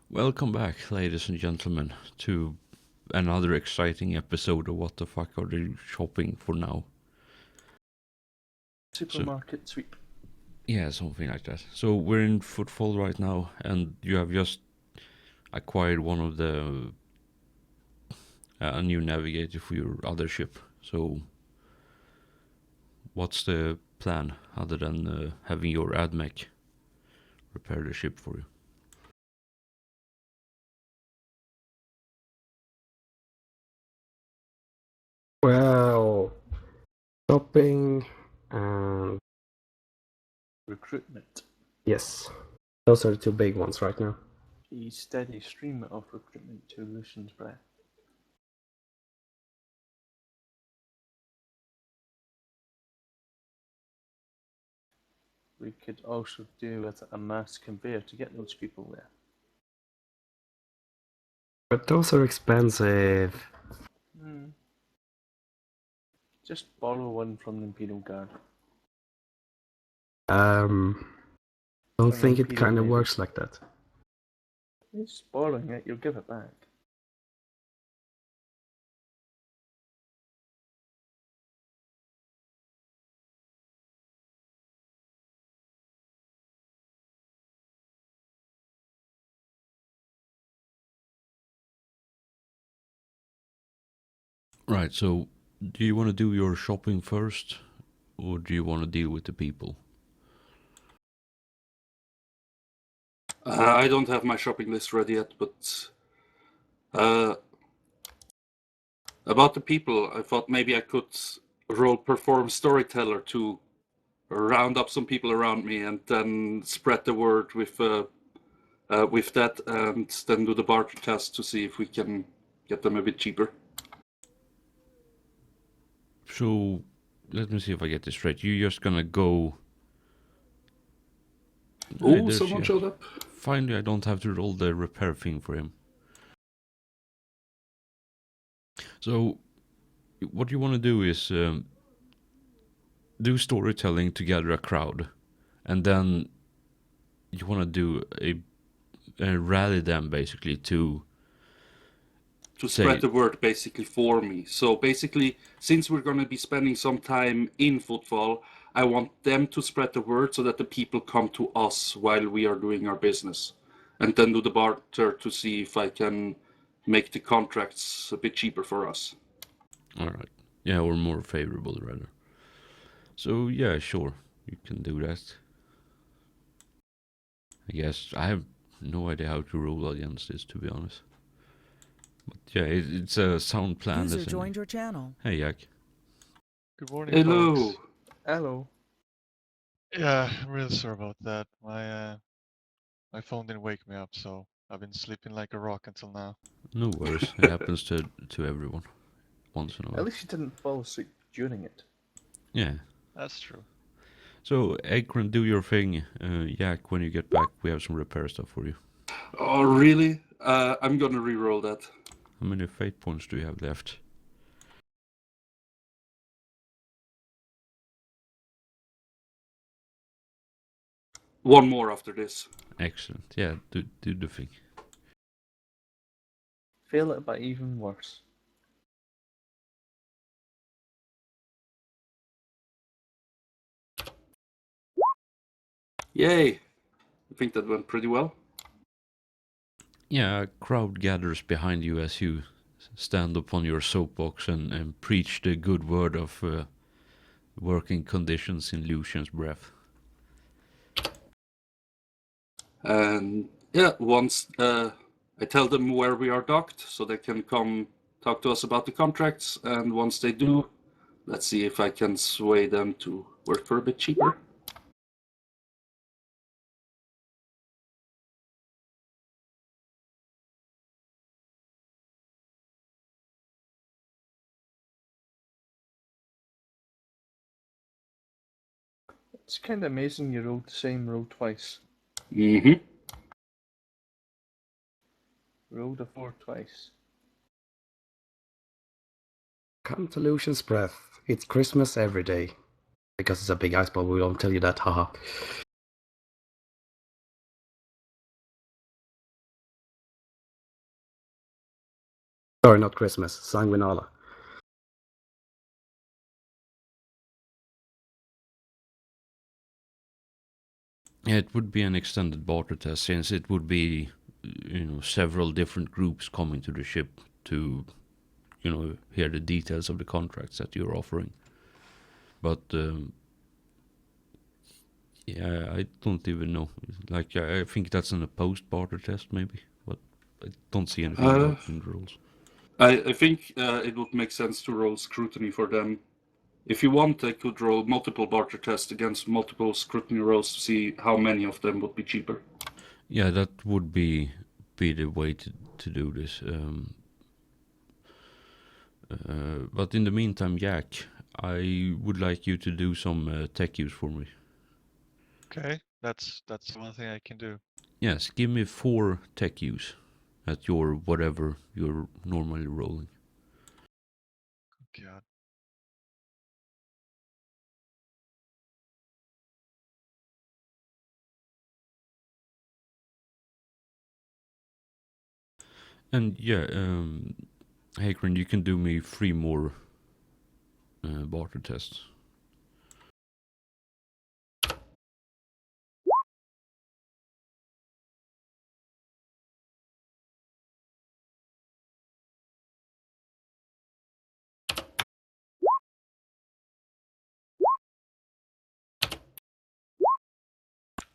Welcome back, ladies and gentlemen, to another exciting episode of What the Fuck Are They Shopping For Now? Supermarket sweep. Yeah, something like that. So we're in Footfall right now, and you have just acquired one of the a new navigator for your other ship. So what's the plan other than having your admech repair the ship for you? Well, shopping and Recruitment. yes, those are the two big ones right now. A steady stream of recruitment to Lucian's breath. We could also do with a mass conveyor to get those people there. But those are expensive. Just borrow one from the Imperial Guard. Don't think it kind of works like that. Just borrowing it, you'll give it back. Right, so do you want to do your shopping first, or do you want to deal with the people? I don't have my shopping list ready yet, but about the people, I thought maybe I could perform storyteller to round up some people around me and then spread the word with that, and then do the barter test to see if we can get them a bit cheaper. So, let me see if I get this straight. You're just gonna go... Oh, someone showed up. Finally, I don't have to roll the repair thing for him. So, what you want to do is do storytelling to gather a crowd, and then you want to do a rally them basically to spread the word basically for me. So basically, since we're going to be spending some time in Footfall, I want them to spread the word so that the people come to us while we are doing our business, and then do the barter to see if I can make the contracts a bit cheaper for us. All right. Yeah, or more favorable rather. So yeah, sure, you can do that. I guess I have no idea how to roll against this, to be honest. But yeah, it's a sound plan. User joined your channel. Hey, Jack. Good morning, Hello. folks. Hello. Yeah, I'm really sorry about that. My phone didn't wake me up, so I've been sleeping like a rock until now. No worries. It happens to everyone once in a while. At least you didn't fall asleep during it. Yeah. That's true. So, Akron, do your thing. Jack, when you get back, we have some repair stuff for you. Oh, really? I'm gonna re-roll that. How many fate points do you have left? One more after this. Excellent. Yeah, do the thing. Fail it by even worse. Yay! I think that went pretty well. Yeah, a crowd gathers behind you as you stand upon your soapbox and preach the good word of working conditions in Lucian's breath. And yeah, once I tell them where we are docked so they can come talk to us about the contracts, and once they do, let's see if I can sway them to work for a bit cheaper. It's kind of amazing you rolled the same roll twice. Mm-hmm. Rolled a 4 twice. Come to Lucian's breath. It's Christmas every day. Because it's a big ice ball, we don't tell you that, haha. Sorry, not Christmas. Sanguinala. Yeah, it would be an extended barter test since it would be, several different groups coming to the ship to, hear the details of the contracts that you're offering. But yeah, I don't even know. Like, I think that's an opposed barter test, maybe, but I don't see anything about it in the rules. I think it would make sense to roll scrutiny for them. If you want, I could roll multiple barter tests against multiple scrutiny rolls to see how many of them would be cheaper. Yeah, that would be the way to do this. But in the meantime, Jack, I would like you to do some tech use for me. Okay, that's one thing I can do. Yes, give me 4 tech use at your whatever you're normally rolling. God. And yeah, Hakron, you can do me 3 more barter tests.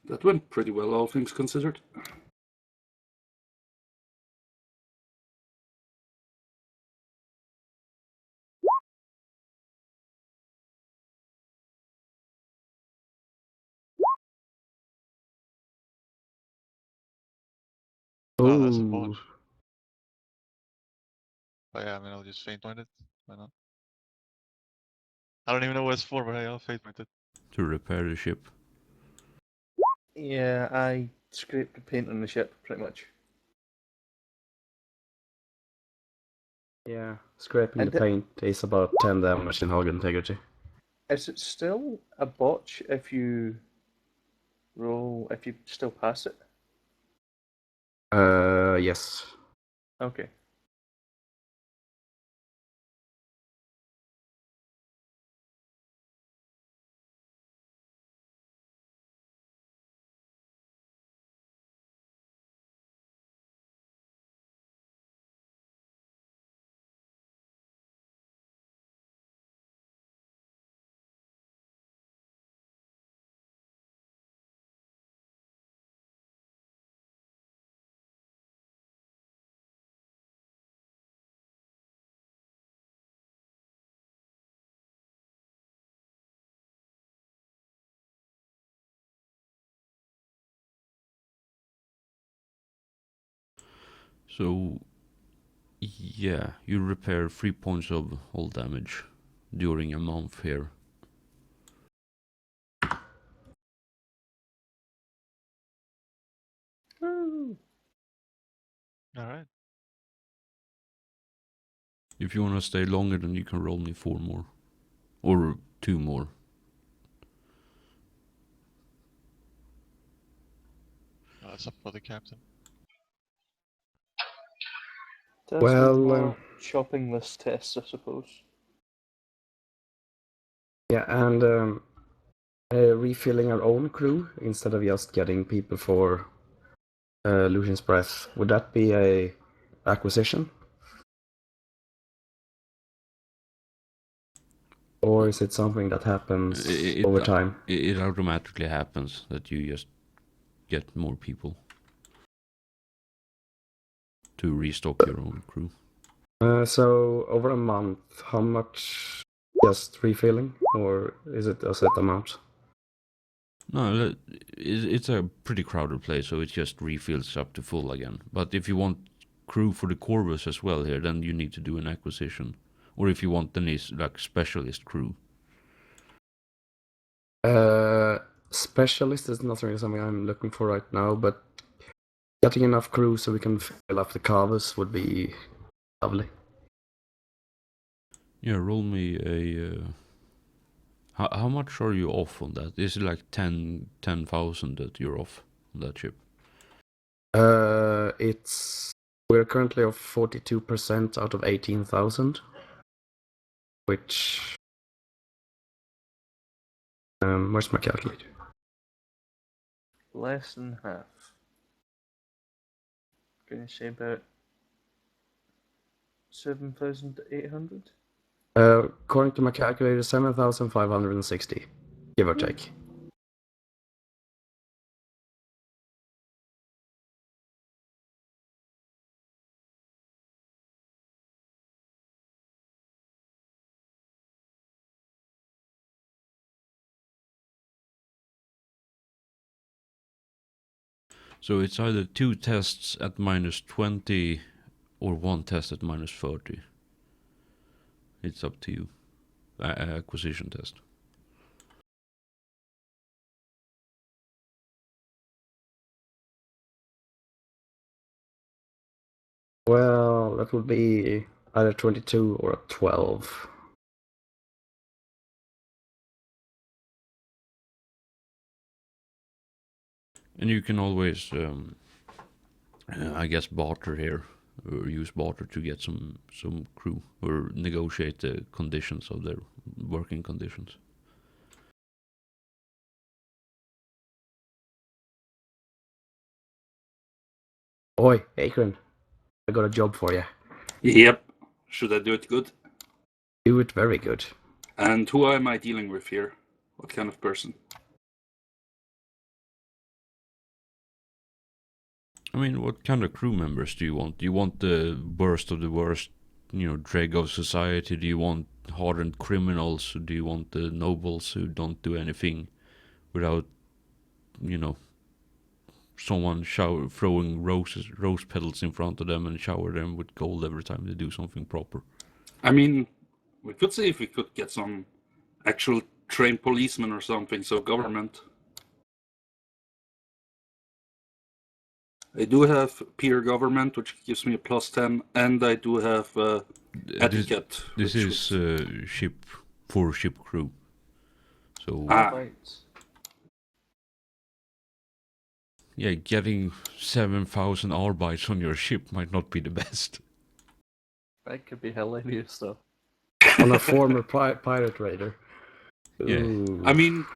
That went pretty well, all things considered. Oh, that's a Ooh. botch. But yeah, I mean, I'll just faint point it. Why not? I don't even know what it's for, but hey, I'll faint point it. To repair the ship. Yeah, I scraped the paint on the ship, pretty much. Yeah, scraping And the paint is about 10 damage in Hog Integrity. is it still a botch if you still pass it? Yes. Okay. So, yeah, you repair 3 points of hull damage during a month here. Alright. If you want to stay longer, then you can roll me 4 more. Or 2 more. That's up for the captain. Does Well, more shopping list tests, I suppose. Yeah, and refilling our own crew instead of just getting people for Lucian's Breath. Would that be a acquisition? Or is it something that happens over time? It automatically happens that you just get more people to restock your own crew. So over a month, how much just refilling? Or is it a set amount? No, it's a pretty crowded place, so it just refills up to full again. But if you want crew for the Corvus as well here, then you need to do an acquisition. Or if you want any like specialist crew. Specialist is not really something I'm looking for right now, but getting enough crew so we can fill up the Corvus would be lovely. Yeah, roll me a... how much are you off on that? Is it like 10,000 that you're off on that ship? It's We're currently of 42% out of 18,000, which where's my calculator? Less than half. Gonna say about 7,800. According to my calculator, 7,560, give or take. So it's either 2 tests at -20 or 1 test at -30. It's up to you. Acquisition test. Well, that would be either 22 or a 12. And you can always, I guess, barter here, or use barter to get some crew, or negotiate the conditions of their working conditions. Oi, Akron, I got a job for you. Yep. Should I do it good? Do it very good. And who am I dealing with here? What kind of person? I mean, what kind of crew members do you want? Do you want the worst of the worst, dreg of society? Do you want hardened criminals? Do you want the nobles who don't do anything without, someone throwing rose petals in front of them and shower them with gold every time they do something proper? I mean, we could see if we could get some actual trained policemen or something, so government. I do have peer government, which gives me a +10, and I do have etiquette. This is ship crew. So Right. yeah, getting 7,000 Arbites on your ship might not be the best. That could be hilarious, though. On a former pirate raider. Yeah. Ooh. I mean,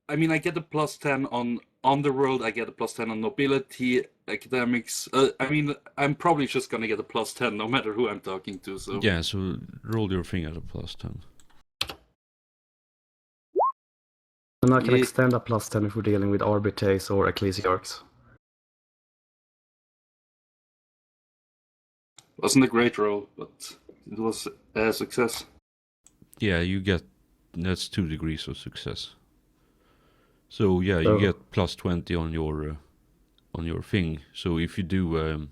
I get a +10 on Underworld. I get a +10 on Nobility, Academics. I mean, I'm probably just gonna get a +10 no matter who I'm talking to. So Yeah, so roll your thing at a +10. And I can Yeah. extend a +10 if we're dealing with arbitrates or ecclesiarchs. wasn't a great roll, but it was a success. Yeah, you get, that's 2 degrees of success. So yeah, you So- get +20 on your thing. So if you do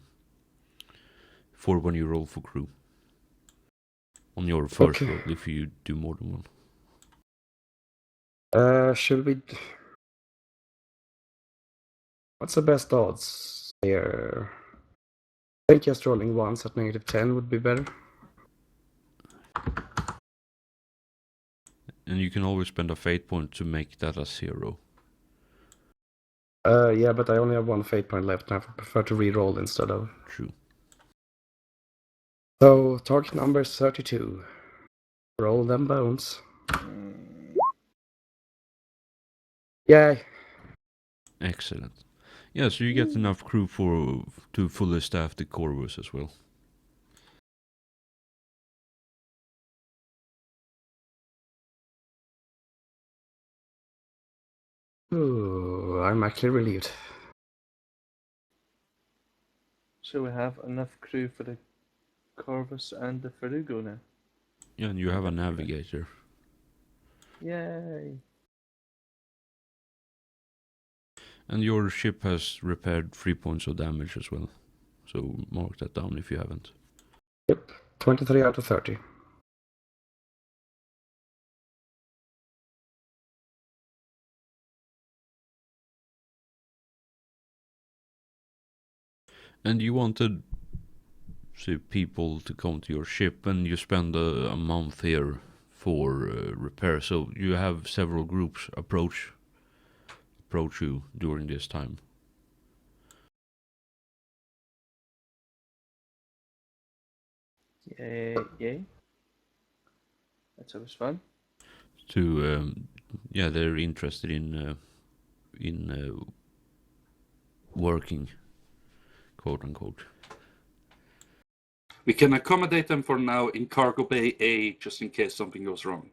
4 when you roll for crew. On your first Okay. roll, if you do more than one. Should we... What's the best odds here? I think just rolling once at -10 would be better. And you can always spend a fate point to make that a 0. Yeah, but I only have 1 fate point left, and I prefer to re-roll instead of... True. So, target number is 32. Roll them bones. Yay! Excellent. Yeah, so you get enough crew to fully staff the Corvus as well. Ooh, I'm actually relieved. So we have enough crew for the Corvus and the Farugo now. Yeah, and you have a navigator. Yay! And your ship has repaired 3 points of damage as well. So mark that down if you haven't. Yep, 23 out of 30. And you wanted, say, people to come to your ship, and you spend a month here for repair. So you have several groups approach you during this time. Yay. That's always fun. To yeah, they're interested in working, quote unquote. We can accommodate them for now in Cargo Bay A, just in case something goes wrong.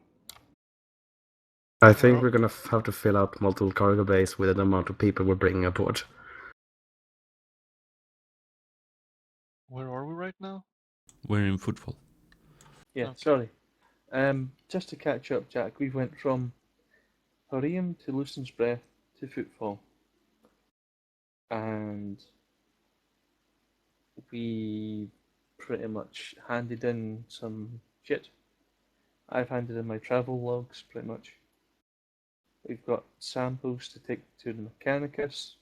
I think Oh. we're gonna have to fill out multiple cargo bays with the amount of people we're bringing aboard. Where are we right now? We're in footfall. Yeah, Okay. sorry. Just to catch up, Jack, we went from Horium to Lucen's Breath to Footfall. And we pretty much handed in some shit. I've handed in my travel logs, pretty much. We've got samples to take to the Mechanicus,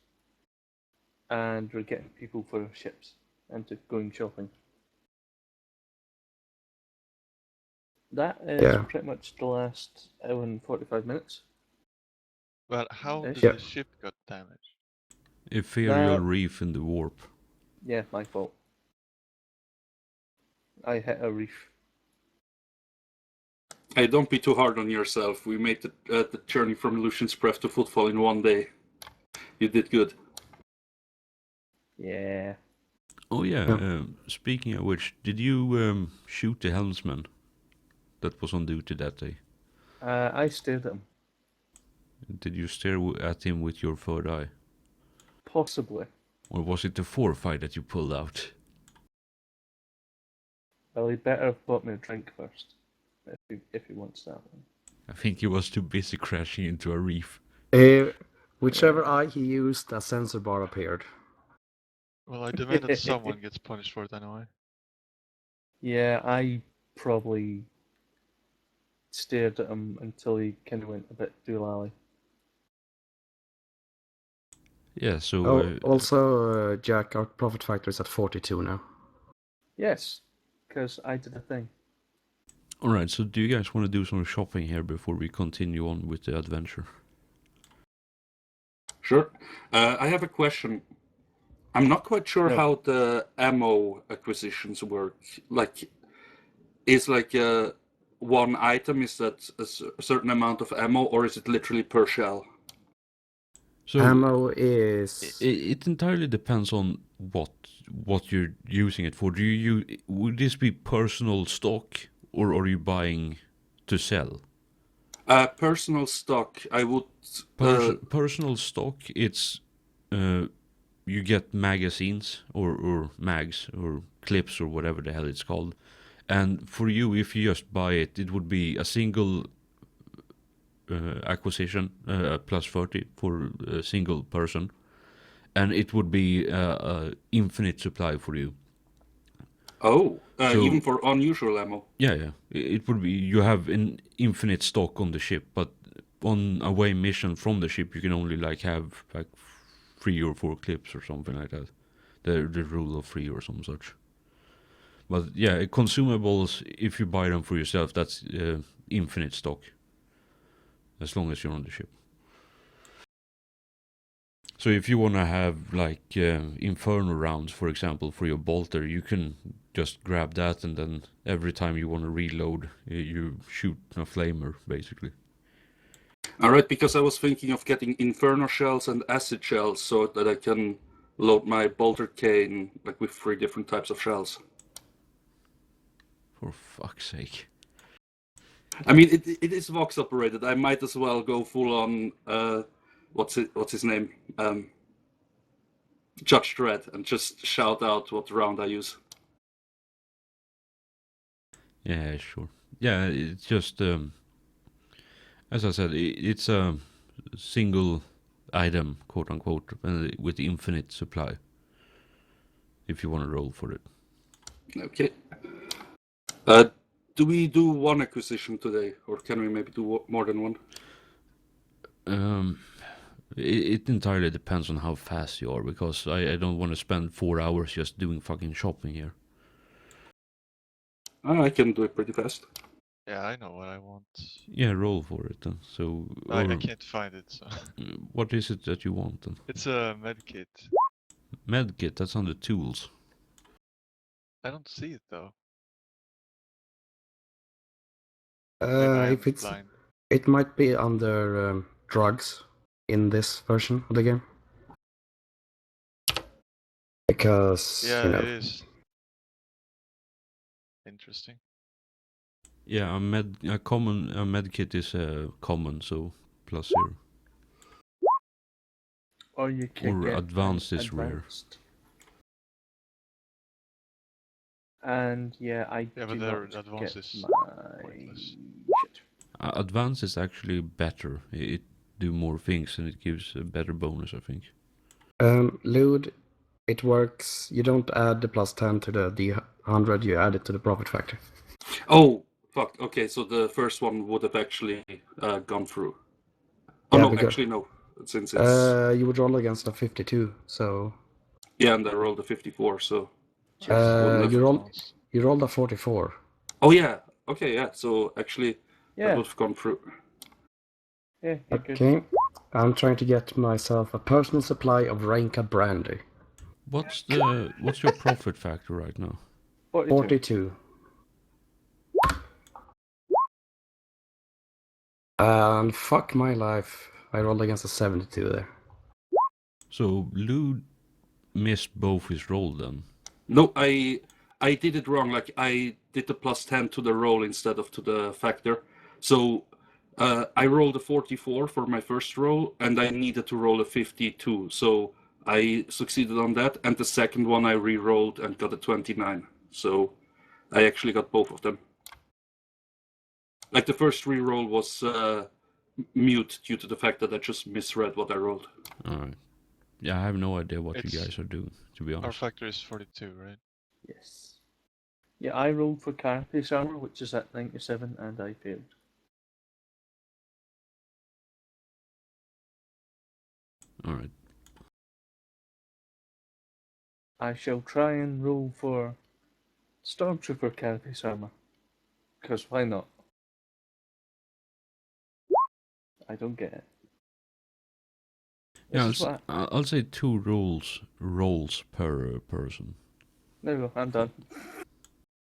and we're getting people for our ships and to going shopping. That is Yeah. pretty much the last hour and 45 minutes. But how did Yeah. the ship got damaged? Ethereal That- reef in the warp. Yeah, my fault. I hit a reef. Hey, don't be too hard on yourself. We made the journey from Lucian's Breath to Footfall in 1 day. You did good. Yeah. Oh yeah. Yeah. Speaking of which, did you shoot the helmsman that was on duty that day? I stared at him. Did you stare at him with your third eye, Possibly. or was it the foresight that you pulled out? Well, he better have bought me a drink first. If he wants that one. I think he was too busy crashing into a reef. Whichever eye he used, a sensor bar appeared. Well, I demand that someone gets punished for it anyway. Yeah, I probably stared at him until he kind of went a bit doolally. Yeah. So Oh, also, Jack, our profit factor is at 42 now. Yes, because I did a thing. all right. So do you guys want to do some shopping here before we continue on with the adventure? Sure. I have a question. I'm not quite sure No. how the ammo acquisitions work. Like, is like one item, is that a certain amount of ammo, or is it literally per shell? So Ammo is... it entirely depends on what you're using it for. Would this be personal stock, or are you buying to sell? Personal stock, I would. Personal stock, it's you get magazines or mags or clips or whatever the hell it's called. And for you, if you just buy it, it would be a single acquisition plus 30 for a single person, and it would be infinite supply for you. Oh, So- even for unusual ammo. Yeah. It would be, you have an infinite stock on the ship, but on away mission from the ship, you can only have 3 or 4 clips or something like that. The rule of 3 or some such. But yeah, consumables, if you buy them for yourself, that's infinite stock. As long as you're on the ship. So if you want to have Inferno rounds, for example, for your bolter, you can just grab that, and then every time you want to reload, you shoot a flamer, basically. All right, because I was thinking of getting Inferno shells and acid shells so that I can load my bolter cane with 3 different types of shells. For fuck's sake. I mean, it is Vox operated. I might as well go full on. What's his name? Judge Dredd, and just shout out what round I use. Yeah, sure. Yeah, it's just as I said, it's a single item, quote unquote, with infinite supply. If you want to roll for it. Okay. Do we do one acquisition today, or can we maybe do more than one? It entirely depends on how fast you are, because I don't want to spend 4 hours just doing fucking shopping here. I can do it pretty fast. Yeah, I know what I want. Yeah, roll for it then. So, I can't find it, so... What is it that you want then? It's a medkit. Medkit, that's under tools. I don't see it, though. Maybe I am If it's, blind. it might be under drugs in this version of the game. Because, Yeah, you know, it is. Interesting. Yeah, a med kit is common, so +0. Or you can Or get advanced an is rare. advanced. And yeah, I Yeah, but do their not advance get is my pointless. shit. Advanced is actually better. It do more things and it gives a better bonus, I think. Lewd, it works. You don't add the +10 to the D100, you add it to the profit factor. Oh, fuck. Okay, so the first one would have actually gone through. Oh, Yeah, no, because actually, no. Since it's... you would roll against a 52, so Yeah, and I rolled a 54, so... Just wouldn't have- you rolled a 44. Oh, yeah. Okay, yeah. So, actually, that yeah, would have gone through. yeah, you're good. Okay, I'm trying to get myself a personal supply of Ranka brandy. What's your profit factor right now? 42. 42. And fuck my life, I rolled against a 72 there. So Lou missed both his roll then. No, I did it wrong. Like, I did the +10 to the roll instead of to the factor. So, I rolled a 44 for my first roll, and I needed to roll a 52. So, I succeeded on that, and the second one I re-rolled and got a 29. So, I actually got both of them. Like, the first re-roll was mute due to the fact that I just misread what I rolled. Alright. Yeah, I have no idea what you It's- guys are doing, to be Our honest. factor is 42, right? Yes. Yeah, I rolled for Carapace armor, which is at 97, and I failed. Alright. I shall try and roll for Stormtrooper Carapace armor. Because why not? I don't get it. This Yeah, is what I'll say 2 rolls per person. There we go, I'm done.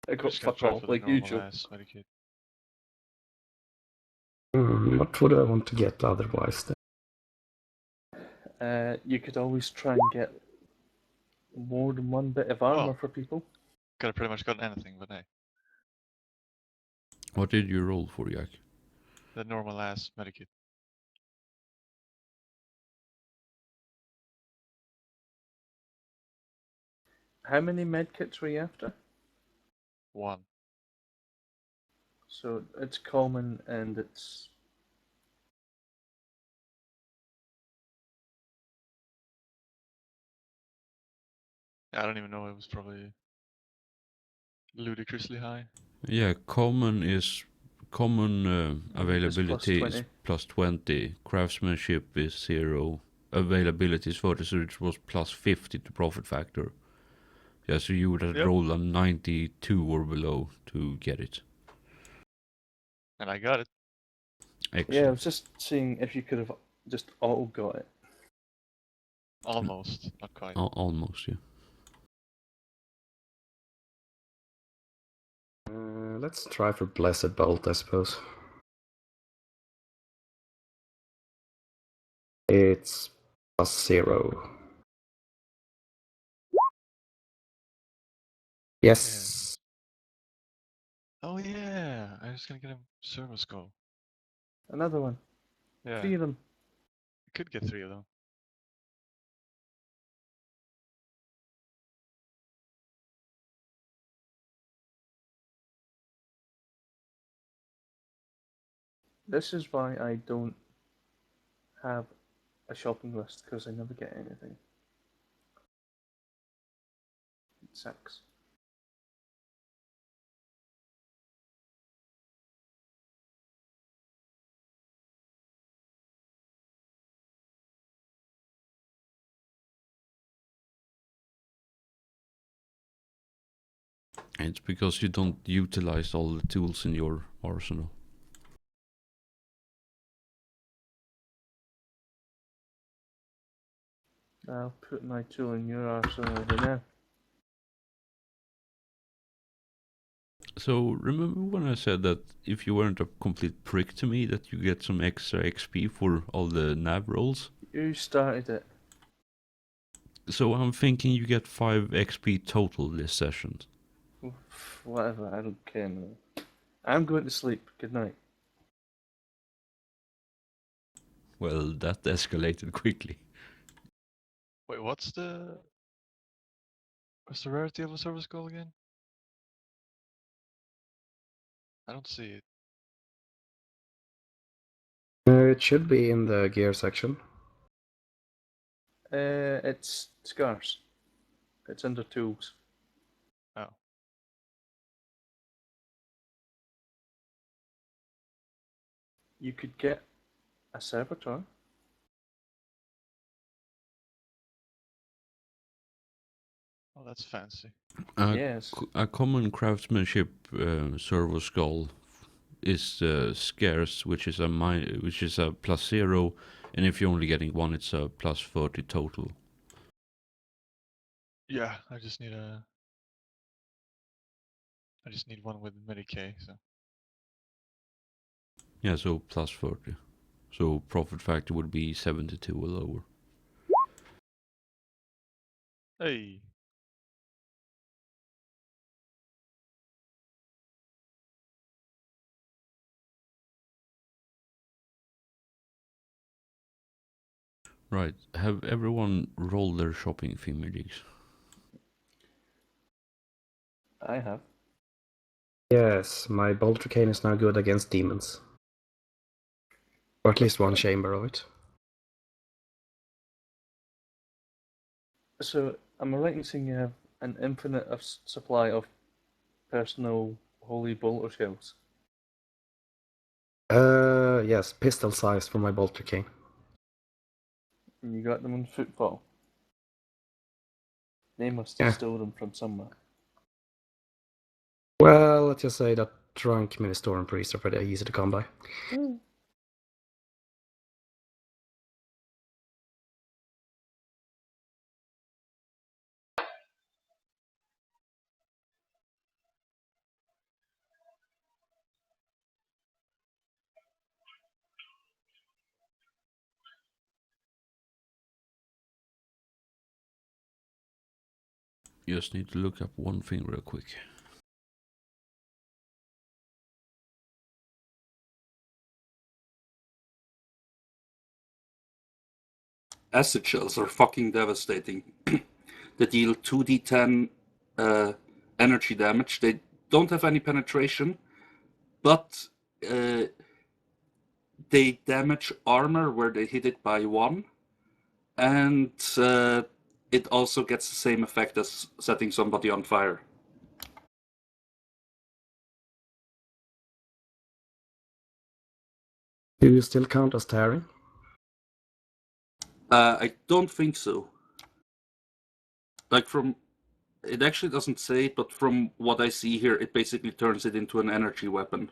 I I'm got just gonna fuck try all, for the like normal usual. ass Medikit. What would I want to get otherwise then? You could always try and get more than one bit of armor Well. for people. Could have pretty much gotten anything, but hey. What did you roll for, Jack? The normal ass Medikit. How many medkits were you after? 1. So it's common and it's... I don't even know, it was probably ludicrously high. Yeah, common availability is +20. Craftsmanship is 0. Availability is 30, so it was +50 to profit factor. Yeah, so you would have rolled a 92 or below to get it. And I got it. Excellent. Yeah, I was just seeing if you could have just all got it. Almost, not quite. Almost, yeah. Let's try for Blessed Bolt, I suppose. It's +0. Yes. Oh yeah, I was gonna get a servo skull. Another one. Yeah, 3 of them. I could get 3 of them. This is why I don't have a shopping list, because I never get anything. It sucks. It's because you don't utilize all the tools in your arsenal. I'll put my tool in your arsenal over now. So remember when I said that if you weren't a complete prick to me, that you get some extra XP for all the nav rolls? You started it. So I'm thinking you get 5 XP total this session. Oof, whatever, I don't care now. I'm going to sleep. Good night. Well, that escalated quickly. Wait, what's the rarity of a service call again? I don't see it. It should be in the gear section. It's scarce. It's under tools. Oh. You could get a servitor. Oh, that's fancy. Yes. A common craftsmanship servo skull is scarce, which is a +0, and if you're only getting one, it's a +30 total. Yeah, I just need one with Medi-K, so. Yeah, so +30. So profit factor would be 72 or lower. Hey. Right. Have everyone rolled their shopping thingamajigs? I have. Yes, my bolter cane is now good against demons. Or at least one chamber of it. So, am I right in saying you have an infinite supply of personal holy bolter shells? Yes, pistol size for my bolter cane. And you got them on football? They must have Yeah. stolen them from somewhere. Well, let's just say that drunk mini-storm priests are pretty easy to come by. Just need to look up one thing real quick. Acid shells are fucking devastating. They deal 2d10 energy damage. They don't have any penetration, but they damage armor where they hit it by 1, and it also gets the same effect as setting somebody on fire. Do you still count as tearing? I don't think so. Like it actually doesn't say it, but from what I see here, it basically turns it into an energy weapon.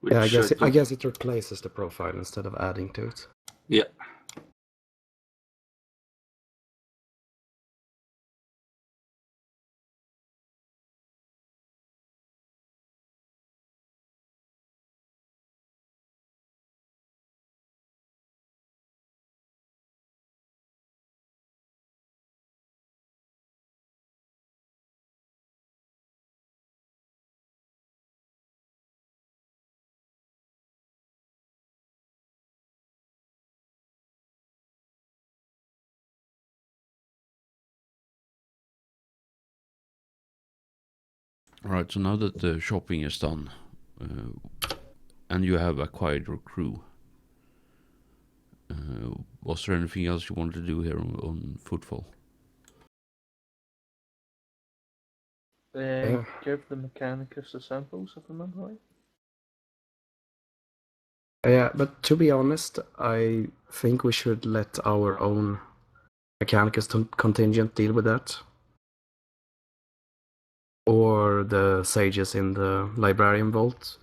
Which Yeah, I guess it replaces the profile instead of adding to it. Yeah. Alright, so now that the shopping is done, and you have acquired your crew, was there anything else you wanted to do here on Footfall? Give the Mechanicus the samples, if I remember right. Yeah, but to be honest, I think we should let our own Mechanicus contingent deal with that. Or the sages in the librarian vault.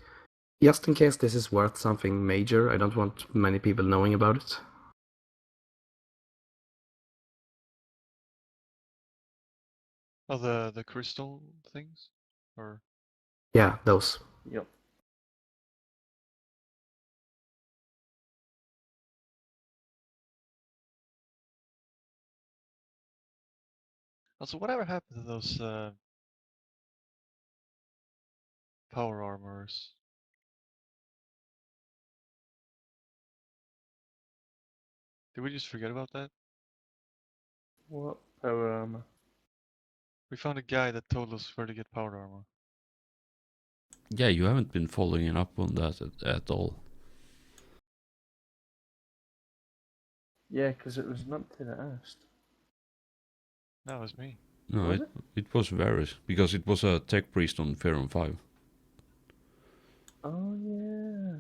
Just in case this is worth something major, I don't want many people knowing about it. Oh, the crystal things? Or Yeah, those. Yep. Also, whatever happened to those power armors? Did we just forget about that? What power armor? We found a guy that told us where to get power armor. Yeah, you haven't been following up on that at all. Yeah, because it was Numpty that asked. That was me. No, Was it was Varys, because it was a tech priest on Faerun 5. Oh yeah.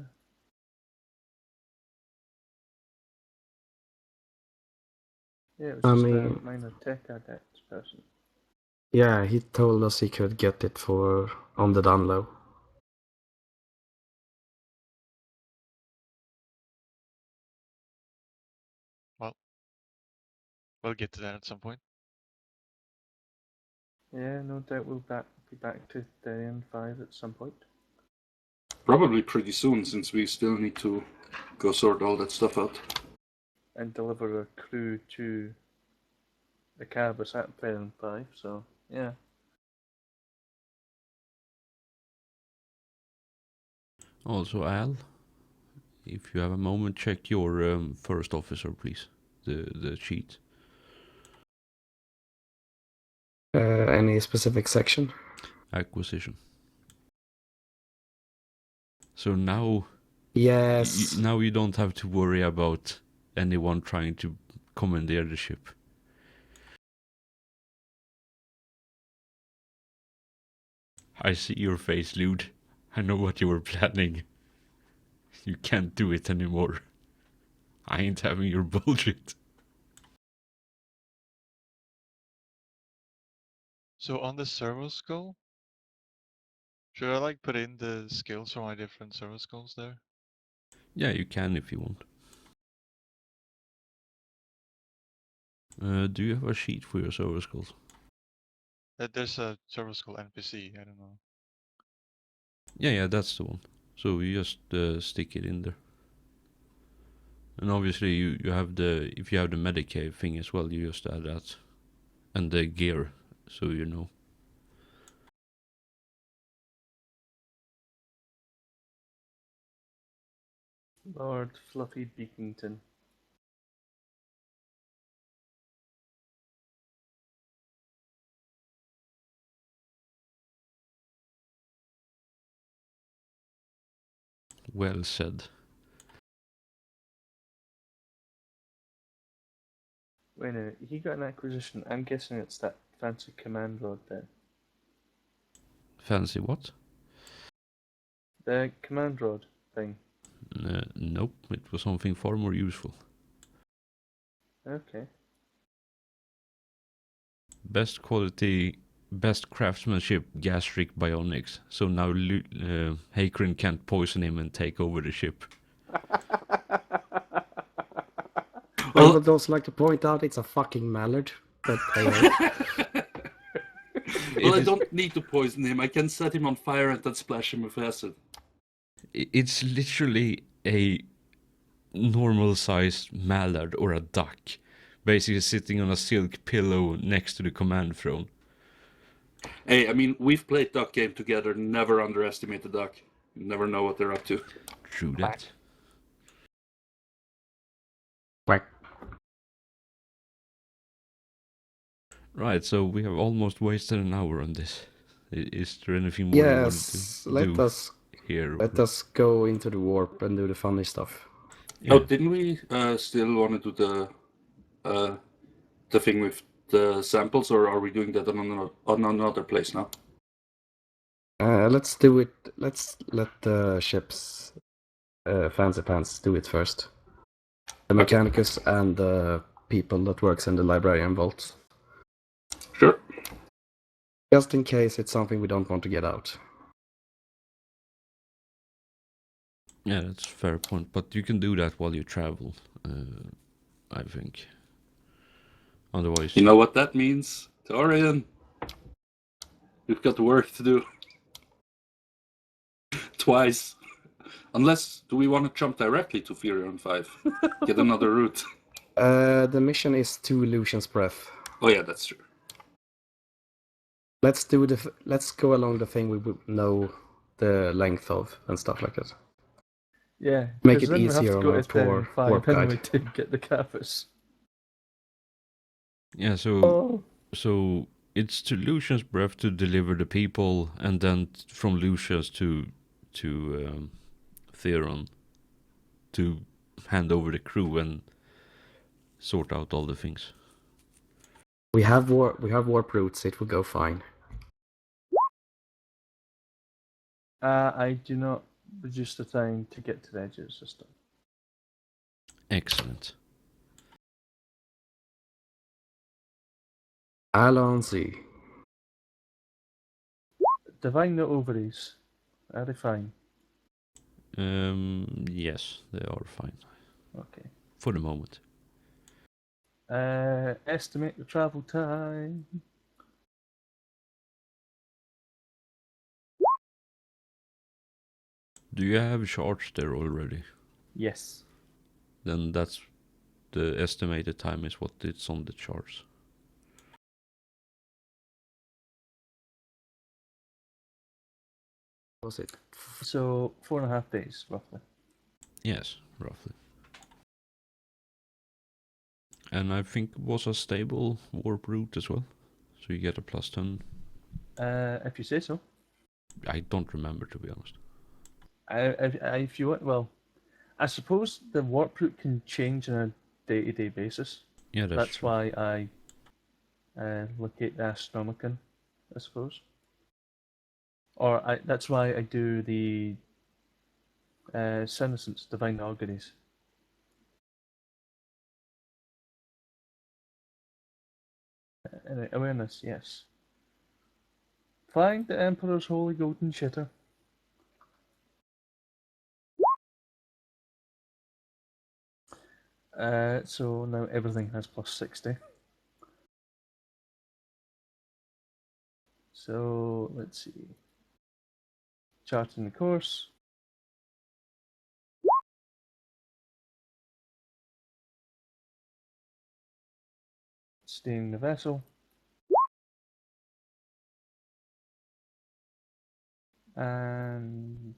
Yeah, it was I just mean- a minor tech adept person. Yeah, he told us he could get it for on the down low. We'll get to that at some point. Yeah, no doubt we'll be back to Darien 5 at some point. Probably pretty soon, since we still need to go sort all that stuff out. And deliver a crew to the cabus at Darien 5, so yeah. Also, Al, if you have a moment, check your first officer, please. The sheet. Any specific section? Acquisition. So now, Yes. now you don't have to worry about anyone trying to commandeer the ship. I see your face, Lude. I know what you were planning. You can't do it anymore. I ain't having your bullshit. So on the servo skull, should I like put in the skills for my different servo skulls there? Yeah, you can if you want. Do you have a sheet for your server skulls? There's a servo skull NPC, I don't know. Yeah, that's the one. So you just stick it in there. And obviously you have if you have the Medicaid thing as well, you just add that. And the gear, so you know. Lord Fluffy Beakington. Well said. Wait a minute, he got an acquisition. I'm guessing it's that fancy command rod then. Fancy what? The command rod thing. Nope, it was something far more useful. Okay. Best quality, best craftsmanship, gastric bionics. So now Hakrin can't poison him and take over the ship. I would also like to point out it's a fucking mallard. But Well, I don't need to poison him. I can set him on fire and then splash him with acid. It's literally a normal-sized mallard or a duck, basically sitting on a silk pillow next to the command throne. Hey, I mean, we've played duck game together. Never underestimate the duck. You never know what they're up to. True that. Quack. Right, so we have almost wasted an hour on this. Is there anything more you want Yes, to let do us here? go into the warp and do the funny stuff. Yeah. Oh, didn't we still want to do the thing with the samples, or are we doing that on another place now? Let's do it. Let's let the ships, Fancy Pants, do it first. The Mechanicus and the people that works in the librarian vaults. Sure. Just in case it's something we don't want to get out. Yeah, that's a fair point. But you can do that while you travel, I think. Otherwise... You know what that means? Torian! We've got work to do. twice. Unless, do we want to jump directly to Furion 5? Get another route. The mission is to Lucian's Breath. Oh yeah, that's true. Let's go along the thing we would know the length of and stuff like that. Yeah, Make 'cause it then we have easier to on go our to Ten poor 5 warp anyway guide. to get the Caphus. Yeah, so it's to Lucian's Breath to deliver the people, and then from Lucian's to Theron to hand over the crew and sort out all the things. We have warp routes. It will go fine. I do not reduce the time to get to the edge of the system. Excellent. Alonzi. Divine the ovaries. Are they fine? Yes, they are fine Okay. for the moment. Estimate the travel time. Do you have charts there already? Yes. Then that's the estimated time is what it's on the charts. Was it? So 4.5 days, roughly. Yes, roughly. And I think it was a stable warp route as well. So you get a +10. If you say so. I don't remember, to be honest. If you want, well, I suppose the warp route can change on a day-to-day basis. Yeah, That's true. why I locate the Astronomicon, I suppose. Or that's why I do the Senescence, Divine Auguries. Awareness, yes. Find the Emperor's Holy Golden Shitter. So now everything has +60. So let's see. Charting the course. Steering the vessel. And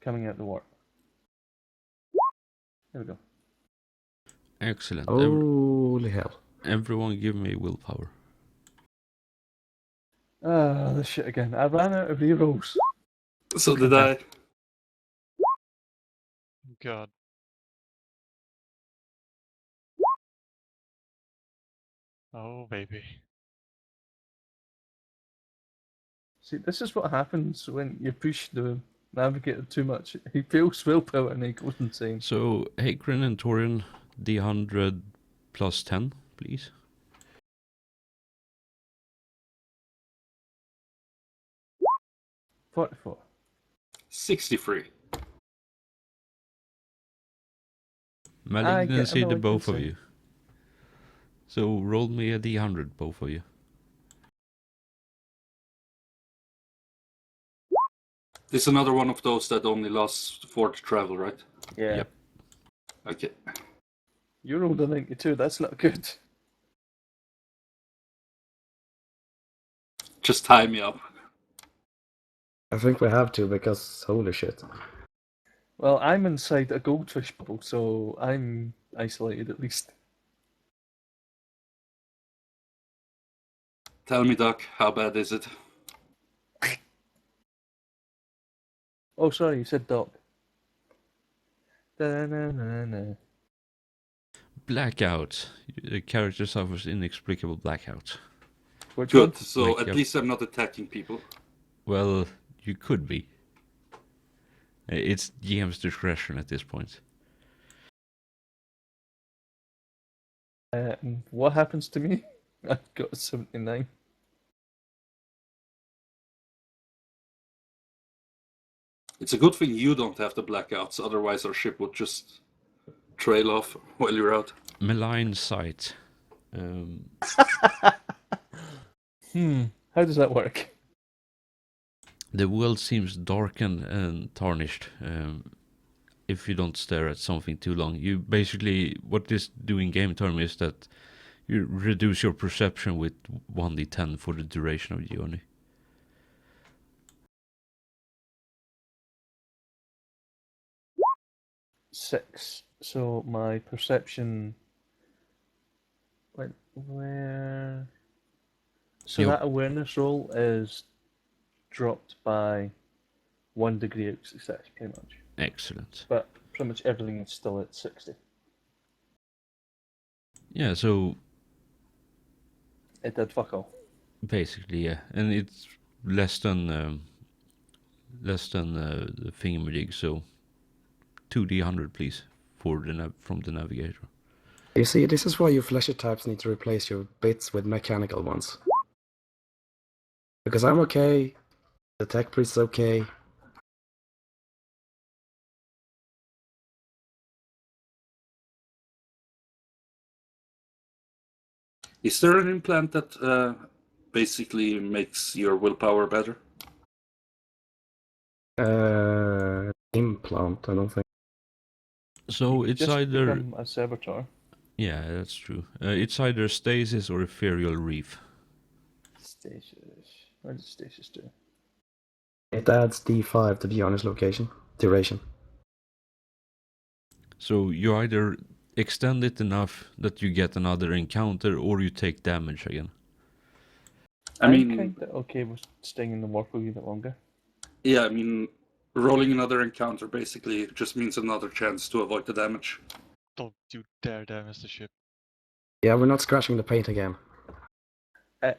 coming out the warp. There we go. Excellent. Holy hell. Everyone give me willpower. Ah, this shit again. I ran out of rerolls. So did I. God. Oh, baby. See, this is what happens when you push the navigator too much. He feels willpower and he goes insane. So, Hakrin and Torian, D100 +10, please. $44. 63. Malignancy to both of malignancy. you. So, roll me a D100, both of you. This is another one of those that only lasts for the travel, right? Yeah. Yep. Okay. You rolled a 92, that's not good. Just tie me up. I think we have to because holy shit. Well, I'm inside a goldfish bubble, so I'm isolated at least. Tell me, Doc, how bad is it? Oh, sorry, you said Doc. Da-na-na-na. Blackout. The character suffers inexplicable blackout. Which Good, one? so Like, at least I'm not attacking people. Well, you could be. It's GM's discretion at this point. What happens to me? I've got a 79. It's a good thing you don't have the blackouts, otherwise our ship would just trail off while you're out. Malign sight. How does that work? The world seems dark and tarnished if you don't stare at something too long. You basically, what this do in game term is that you reduce your perception with 1d10 for the duration of the journey. Six. So my perception went where? So Yep. that awareness roll is dropped by 1 degree of success, pretty much. Excellent. But pretty much everything is still at 60. Yeah, so It did fuck all. basically, yeah, and it's less than the thingamajig. So 2d100, please, for the from the navigator. You see, this is why you fleshy types need to replace your bits with mechanical ones. Because I'm okay, the tech priest's okay. Is there an implant that basically makes your willpower better? Implant, I don't think. So it's Just either become a servitor. yeah, that's true. It's either stasis or ethereal reef. Stasis. What does stasis do? It adds D5 to the honest location duration. So you either extend it enough that you get another encounter, or you take damage again. I'm mean, kind of okay with staying in the warp a wee bit longer. yeah, I mean, rolling another encounter basically just means another chance to avoid the damage. Don't you dare damage the ship. Yeah, we're not scratching the paint again.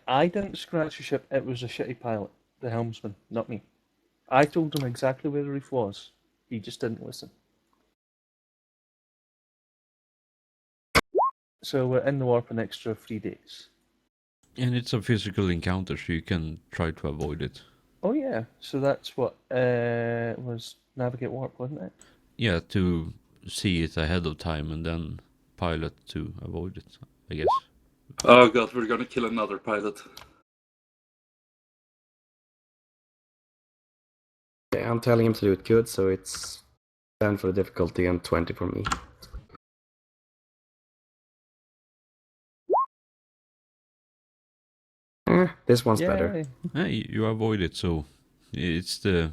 I didn't scratch the ship, it was a shitty pilot, the helmsman, not me. I told him exactly where the reef was. He just didn't listen. So we're in the warp an extra 3 days. And it's a physical encounter, so you can try to avoid it. Oh yeah, so that's what was navigate warp, wasn't it? Yeah, to see it ahead of time and then pilot to avoid it, I guess. Oh god, we're gonna kill another pilot. Yeah, I'm telling him to do it good, so it's 10 for the difficulty and 20 for me. This one's better. Yay. Hey, you avoid it, so it's the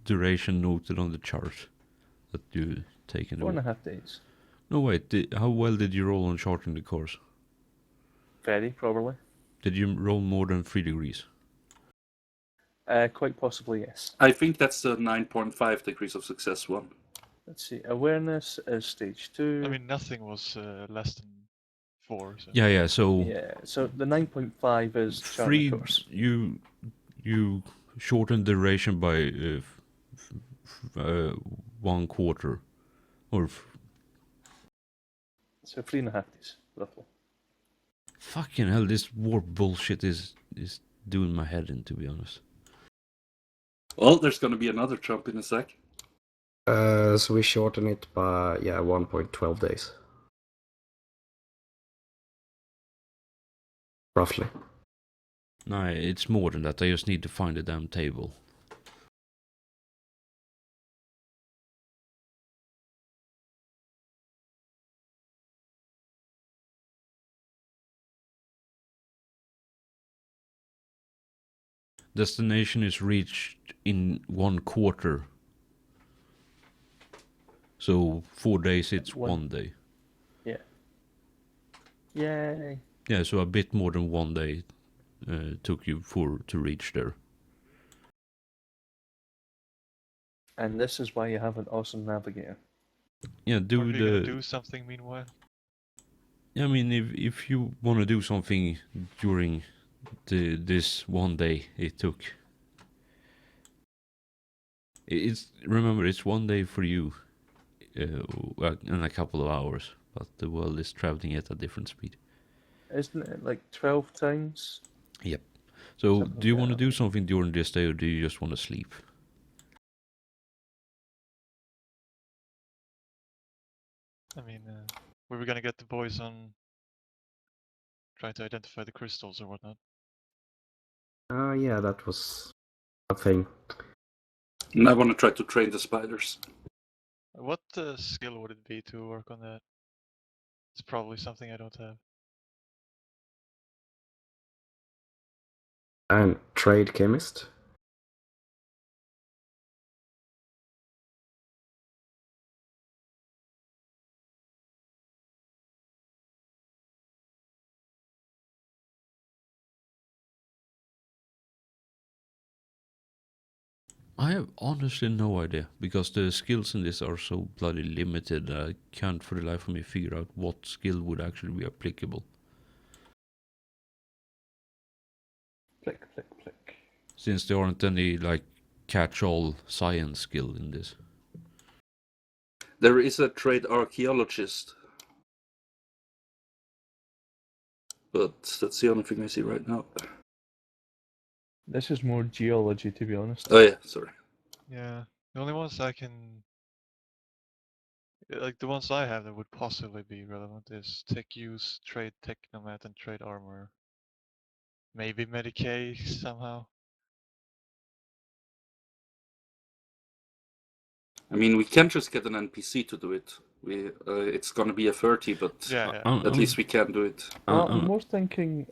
duration noted on the chart that you take in the 4.5 days. No, wait, how well did you roll on charting the course? Very probably. Did you roll more than 3 degrees? Quite possibly, yes. I think that's the 9.5 degrees of success one. Let's see. Awareness is stage 2. I mean, nothing was less than 4. So. Yeah, so yeah. So the 9.5 is charting 3 the course. you shorten duration by 1/4 or So 3.5 days, roughly. fucking hell, this warp bullshit is doing my head in, to be honest. Well, there's gonna be another jump in a sec. So we shorten it by 1.12 days. Roughly. No, it's more than that. I just need to find the damn table. Destination is reached in 1/4. So 4 days, it's 1 day. Yeah. Yay. Yeah, so a bit more than 1 day took you to reach there. And this is why you have an awesome navigator. Yeah, Are do we the. gonna do something meanwhile? I mean, if you want to do something during this 1 day it took, remember it's 1 day for you, and a couple of hours, but the world is traveling at a different speed. Isn't it like 12 times? Yep. So, Something do you like want to that. do something during this day, or do you just want to sleep? I mean, we were gonna get the boys on trying to identify the crystals or whatnot. Yeah, that was thing. And I want to try to train the spiders. What skill would it be to work on that? It's probably something I don't have. And trade chemist. I have honestly no idea, because the skills in this are so bloody limited that I can't for the life of me figure out what skill would actually be applicable. Flick, flick, flick. Since there aren't any, like, catch-all science skill in this. There is a trade archaeologist. But that's the only thing I see right now. This is more geology, to be honest. Oh yeah, sorry. Yeah, the only ones I can, like the ones I have that would possibly be relevant is tech use, trade technomat, and trade armor. Maybe Medicae somehow. I mean, we can't just get an NPC to do it. It's gonna be a 30, but Yeah, at least we can do it. I'm more thinking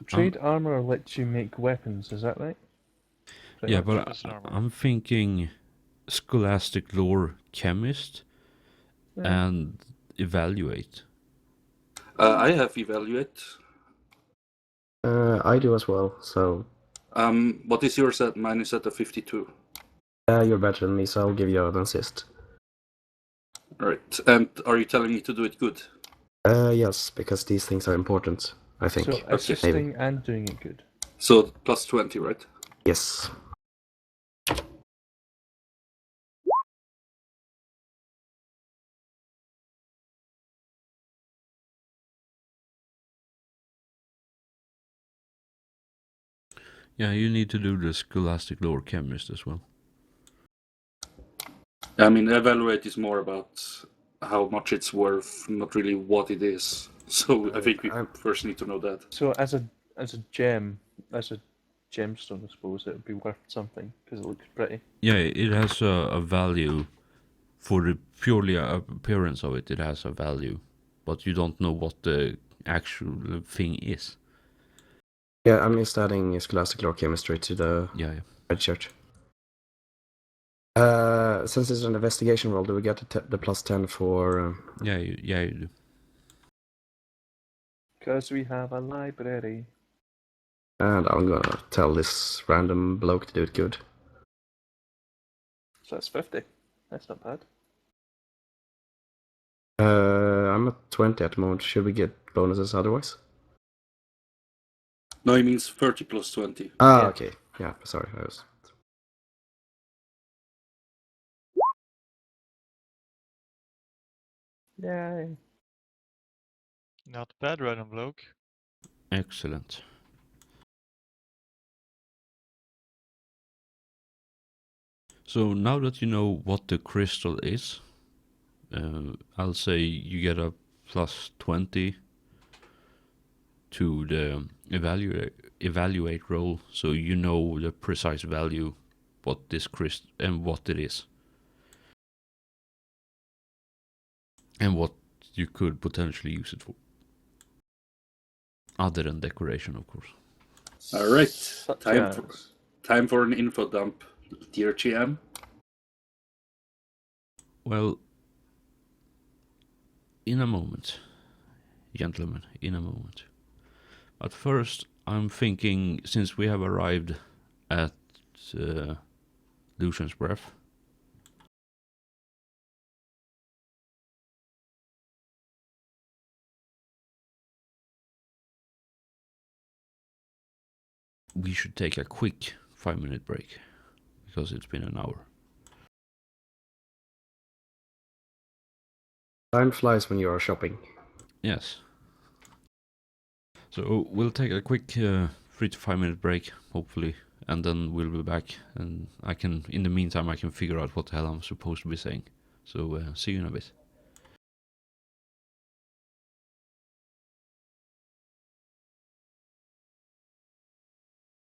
trade armor lets you make weapons, is that right? Yeah, much. but Weapons and armor. I'm thinking scholastic lore chemist Yeah. and evaluate. I have evaluate. I do as well, so What is yours at? Mine is at a 52. you're better than me, so I'll give you an assist. Alright, and are you telling me to do it good? Yes, because these things are important, I think. So assisting and doing it good. So plus 20, right? Yes. Yeah, you need to do the scholastic lore chemist as well. I mean, evaluate is more about how much it's worth, not really what it is. So I think we first need to know that. So as a gem, as a gemstone, I suppose it would be worth something because it looks pretty. Yeah, it has a value for the purely appearance of it. It has a value, but you don't know what the actual thing is. Yeah, I'm just adding scholastic lore chemistry to the Yeah. red shirt. Since it's an investigation roll, do we get the plus 10 for... Yeah, you do. Because we have a library. And I'm gonna tell this random bloke to do it good. So that's 50. That's not bad. I'm at 20 at the moment. Should we get bonuses otherwise? No, it means 30 plus 20. Ah, Yeah. okay. Yeah, sorry. I was... Yay. Not bad, random bloke. Excellent. So now that you know what the crystal is, I'll say you get a plus 20 to the evaluate roll, so you know the precise value, what this crystal and what it is, and what you could potentially use it for, other than decoration, of course. All right, Such time for an info dump, dear GM. Well, in a moment, gentlemen, in a moment. But first, I'm thinking, since we have arrived at Lucian's Breath, we should take a quick 5-minute break, because it's been an hour. Time flies when you are shopping. Yes. So we'll take a quick 3 to 5 minute break, hopefully, and then we'll be back. And in the meantime, I can figure out what the hell I'm supposed to be saying. So see you in a bit.